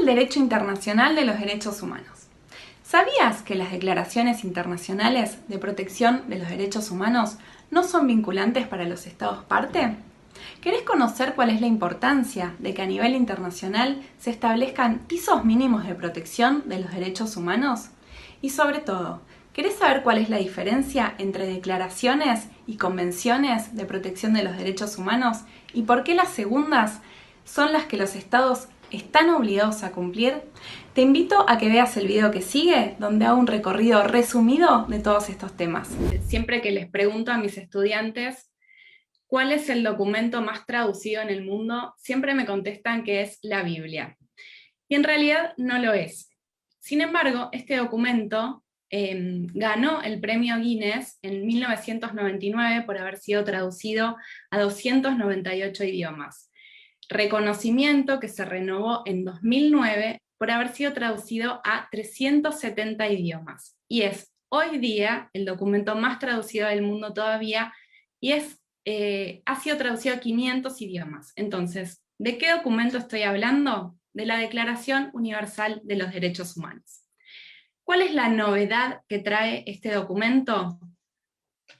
el derecho internacional de los derechos humanos? ¿Sabías que las declaraciones internacionales de protección de los derechos humanos no son vinculantes para los Estados parte? ¿Querés conocer cuál es la importancia de que a nivel internacional se establezcan pisos mínimos de protección de los derechos humanos? Y sobre todo, ¿querés saber cuál es la diferencia entre declaraciones y convenciones de protección de los derechos humanos y por qué las segundas son las que los estados están obligados a cumplir? Te invito a que veas el video que sigue, donde hago un recorrido resumido de todos estos temas. Siempre que les pregunto a mis estudiantes cuál es el documento más traducido en el mundo, siempre me contestan que es la Biblia. Y en realidad no lo es. Sin embargo, este documento ganó el premio Guinness en 1999 por haber sido traducido a 298 idiomas. Reconocimiento que se renovó en 2009 por haber sido traducido a 370 idiomas. Y es hoy día el documento más traducido del mundo todavía, y ha sido traducido a 500 idiomas. Entonces, ¿de qué documento estoy hablando? De la Declaración Universal de los Derechos Humanos. ¿Cuál es la novedad que trae este documento?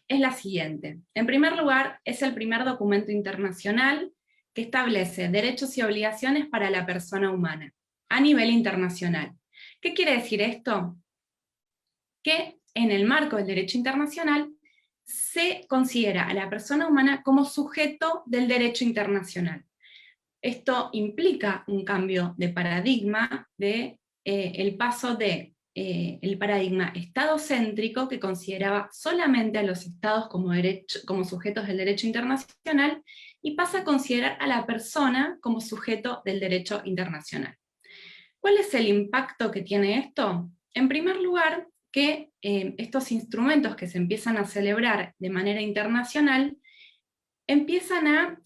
Es la siguiente. En primer lugar, es el primer documento internacional que establece derechos y obligaciones para la persona humana, a nivel internacional. ¿Qué quiere decir esto? Que en el marco del derecho internacional se considera a la persona humana como sujeto del derecho internacional. Esto implica un cambio de paradigma, el paso de el paradigma estadocéntrico, que consideraba solamente a los estados como sujetos del derecho internacional, y pasa a considerar a la persona como sujeto del derecho internacional. ¿Cuál es el impacto que tiene esto? En primer lugar, que estos instrumentos que se empiezan a celebrar de manera internacional empiezan a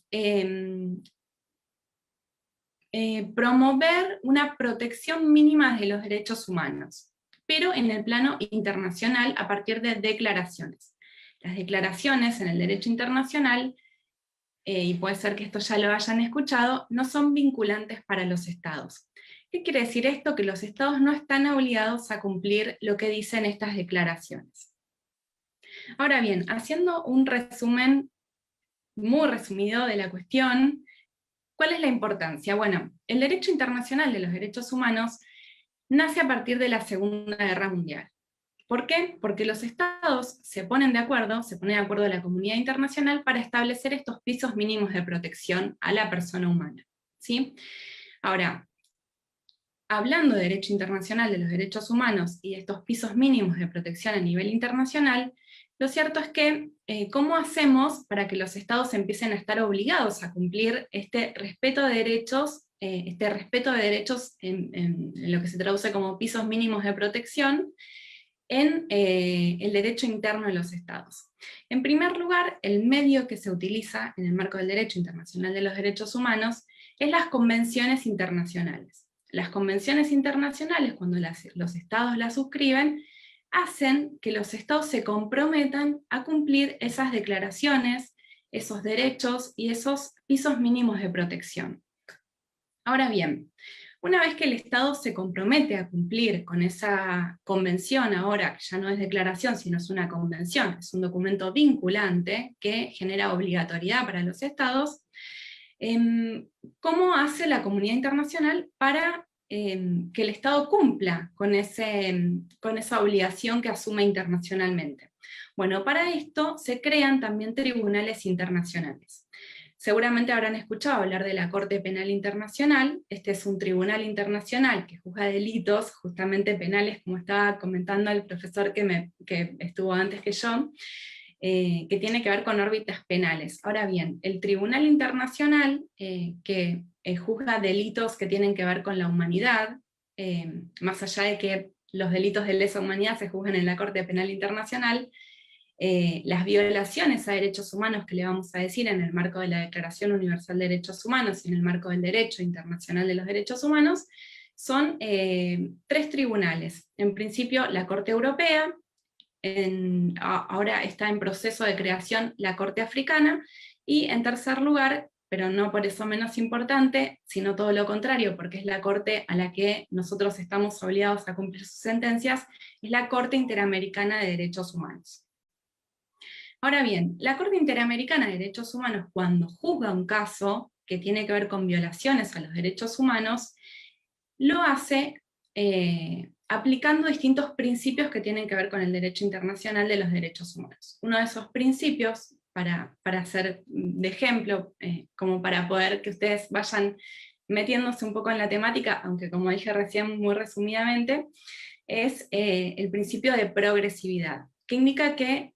promover una protección mínima de los derechos humanos, pero en el plano internacional a partir de declaraciones. Las declaraciones en el derecho internacional, y puede ser que esto ya lo hayan escuchado, no son vinculantes para los estados. ¿Qué quiere decir esto? Que los estados no están obligados a cumplir lo que dicen estas declaraciones. Ahora bien, haciendo un resumen muy resumido de la cuestión, ¿cuál es la importancia? Bueno, el derecho internacional de los derechos humanos nace a partir de la Segunda Guerra Mundial. ¿Por qué? Porque los estados se ponen de acuerdo la comunidad internacional para establecer estos pisos mínimos de protección a la persona humana, ¿sí? Ahora, hablando de derecho internacional de los derechos humanos y de estos pisos mínimos de protección a nivel internacional, lo cierto es que, ¿cómo hacemos para que los estados empiecen a estar obligados a cumplir este respeto de derechos, en lo que se traduce como pisos mínimos de protección, en el derecho interno de los estados? En primer lugar, el medio que se utiliza en el marco del derecho internacional de los derechos humanos es las convenciones internacionales. Las convenciones internacionales, cuando los estados las suscriben, hacen que los estados se comprometan a cumplir esas declaraciones, esos derechos y esos pisos mínimos de protección. Ahora bien, una vez que el Estado se compromete a cumplir con esa convención, ahora que ya no es declaración, sino es una convención, es un documento vinculante que genera obligatoriedad para los Estados, ¿cómo hace la comunidad internacional para que el Estado cumpla con esa obligación que asume internacionalmente? Bueno, para esto se crean también tribunales internacionales. Seguramente habrán escuchado hablar de la Corte Penal Internacional. Este es un tribunal internacional que juzga delitos, justamente penales, como estaba comentando el profesor que estuvo antes que yo, que tiene que ver con órbitas penales. Ahora bien, el Tribunal Internacional que juzga delitos que tienen que ver con la humanidad, más allá de que los delitos de lesa humanidad se juzgan en la Corte Penal Internacional, las violaciones a derechos humanos, que le vamos a decir en el marco de la Declaración Universal de Derechos Humanos y en el marco del Derecho Internacional de los Derechos Humanos, son tres tribunales. En principio, la Corte Europea, ahora está en proceso de creación la Corte Africana, y en tercer lugar, pero no por eso menos importante, sino todo lo contrario, porque es la Corte a la que nosotros estamos obligados a cumplir sus sentencias, es la Corte Interamericana de Derechos Humanos. Ahora bien, la Corte Interamericana de Derechos Humanos, cuando juzga un caso que tiene que ver con violaciones a los derechos humanos, lo hace aplicando distintos principios que tienen que ver con el derecho internacional de los derechos humanos. Uno de esos principios, para hacer de ejemplo, como para poder que ustedes vayan metiéndose un poco en la temática, aunque como dije recién muy resumidamente, es el principio de progresividad, que indica que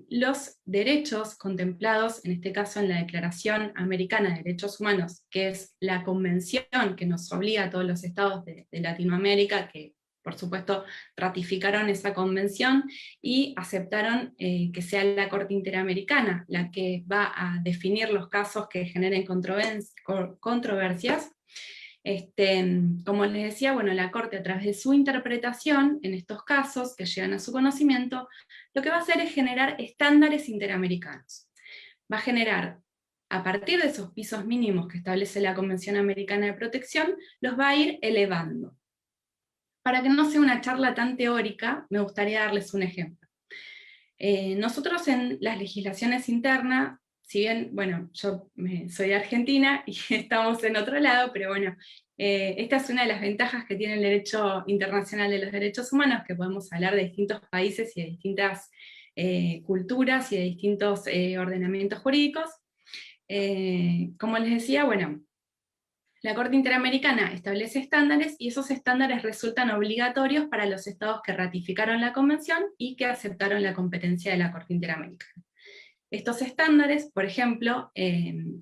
los derechos contemplados, en este caso en la Declaración Americana de Derechos Humanos, que es la convención que nos obliga a todos los estados de Latinoamérica, que por supuesto ratificaron esa convención y aceptaron que sea la Corte Interamericana la que va a definir los casos que generen controversias. Como les decía, bueno, la Corte, a través de su interpretación en estos casos que llegan a su conocimiento, lo que va a hacer es generar estándares interamericanos. Va a generar, a partir de esos pisos mínimos que establece la Convención Americana de Protección, los va a ir elevando. Para que no sea una charla tan teórica, me gustaría darles un ejemplo. Nosotros en las legislaciones internas, si bien, bueno, yo soy de Argentina y estamos en otro lado, pero bueno, esta es una de las ventajas que tiene el derecho internacional de los derechos humanos, que podemos hablar de distintos países y de distintas culturas y de distintos ordenamientos jurídicos. Como les decía, bueno, la Corte Interamericana establece estándares y esos estándares resultan obligatorios para los estados que ratificaron la Convención y que aceptaron la competencia de la Corte Interamericana. Estos estándares, por ejemplo,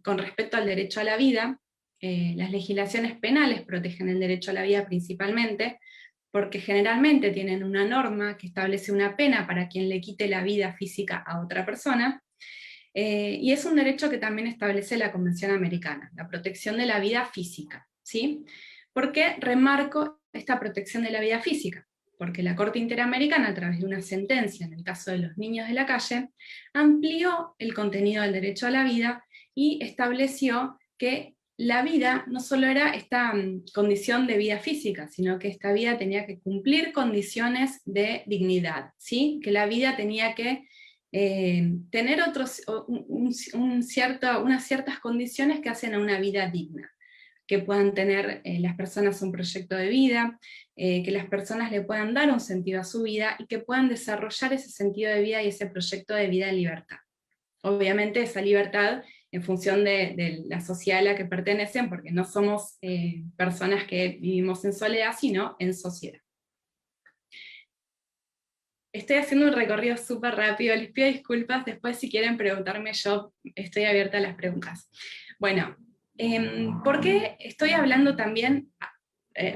con respecto al derecho a la vida, las legislaciones penales protegen el derecho a la vida principalmente, porque generalmente tienen una norma que establece una pena para quien le quite la vida física a otra persona, y es un derecho que también establece la Convención Americana, la protección de la vida física, ¿sí? ¿Por qué remarco esta protección de la vida física? Porque la Corte Interamericana, a través de una sentencia, en el caso de los niños de la calle, amplió el contenido del derecho a la vida y estableció que la vida no solo era esta condición de vida física, sino que esta vida tenía que cumplir condiciones de dignidad, ¿sí? Que la vida tenía que tener unas ciertas condiciones que hacen a una vida digna, que puedan tener las personas un proyecto de vida, que las personas le puedan dar un sentido a su vida y que puedan desarrollar ese sentido de vida y ese proyecto de vida en libertad. Obviamente esa libertad en función de la sociedad a la que pertenecen, porque no somos personas que vivimos en soledad, sino en sociedad. Estoy haciendo un recorrido súper rápido, les pido disculpas, después si quieren preguntarme yo, estoy abierta a las preguntas. Bueno, ¿por qué estoy hablando también?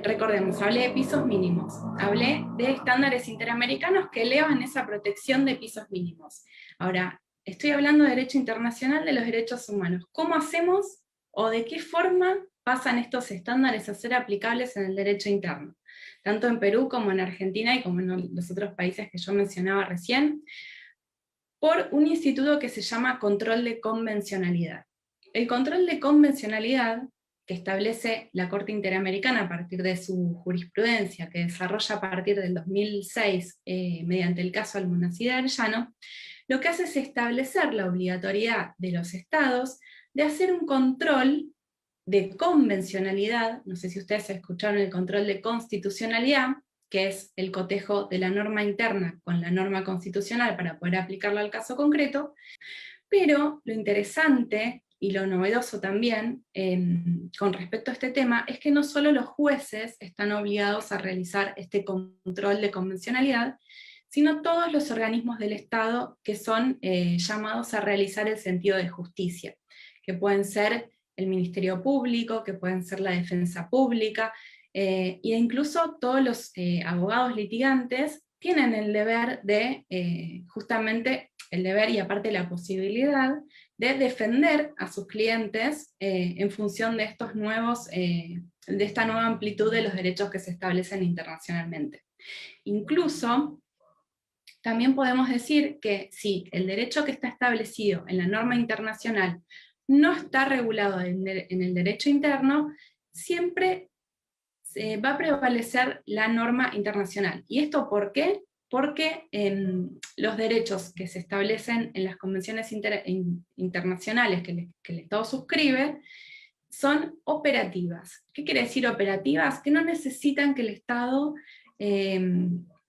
Recordemos, hablé de pisos mínimos, hablé de estándares interamericanos que elevan esa protección de pisos mínimos. Ahora, estoy hablando de derecho internacional de los derechos humanos. ¿Cómo hacemos o de qué forma pasan estos estándares a ser aplicables en el derecho interno? Tanto en Perú como en Argentina y como en los otros países que yo mencionaba recién, por un instituto que se llama control de convencionalidad. El control de convencionalidad que establece la Corte Interamericana a partir de su jurisprudencia, que desarrolla a partir del 2006 mediante el caso Almonacid Arellano, lo que hace es establecer la obligatoriedad de los estados de hacer un control de convencionalidad, no sé si ustedes escucharon el control de constitucionalidad, que es el cotejo de la norma interna con la norma constitucional para poder aplicarla al caso concreto, pero lo interesante y lo novedoso también con respecto a este tema es que no solo los jueces están obligados a realizar este control de convencionalidad, sino todos los organismos del Estado que son llamados a realizar el sentido de justicia, que pueden ser el Ministerio Público, que pueden ser la Defensa Pública, e incluso todos los abogados litigantes tienen el deber de, justamente el deber y aparte la posibilidad de defender a sus clientes en función de estos nuevos, de esta nueva amplitud de los derechos que se establecen internacionalmente. Incluso, también podemos decir que si el derecho que está establecido en la norma internacional no está regulado en el derecho interno, siempre va a prevalecer la norma internacional. ¿Y esto por qué? Porque los derechos que se establecen en las convenciones internacionales que el Estado suscribe son operativas. ¿Qué quiere decir operativas? Que no necesitan que el Estado,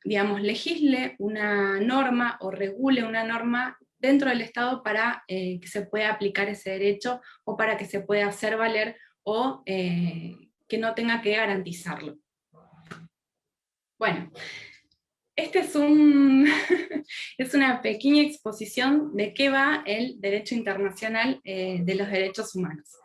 digamos, legisle una norma o regule una norma dentro del Estado para que se pueda aplicar ese derecho o para que se pueda hacer valer o que no tenga que garantizarlo. Bueno, este es es una pequeña exposición de qué va el derecho internacional de los derechos humanos.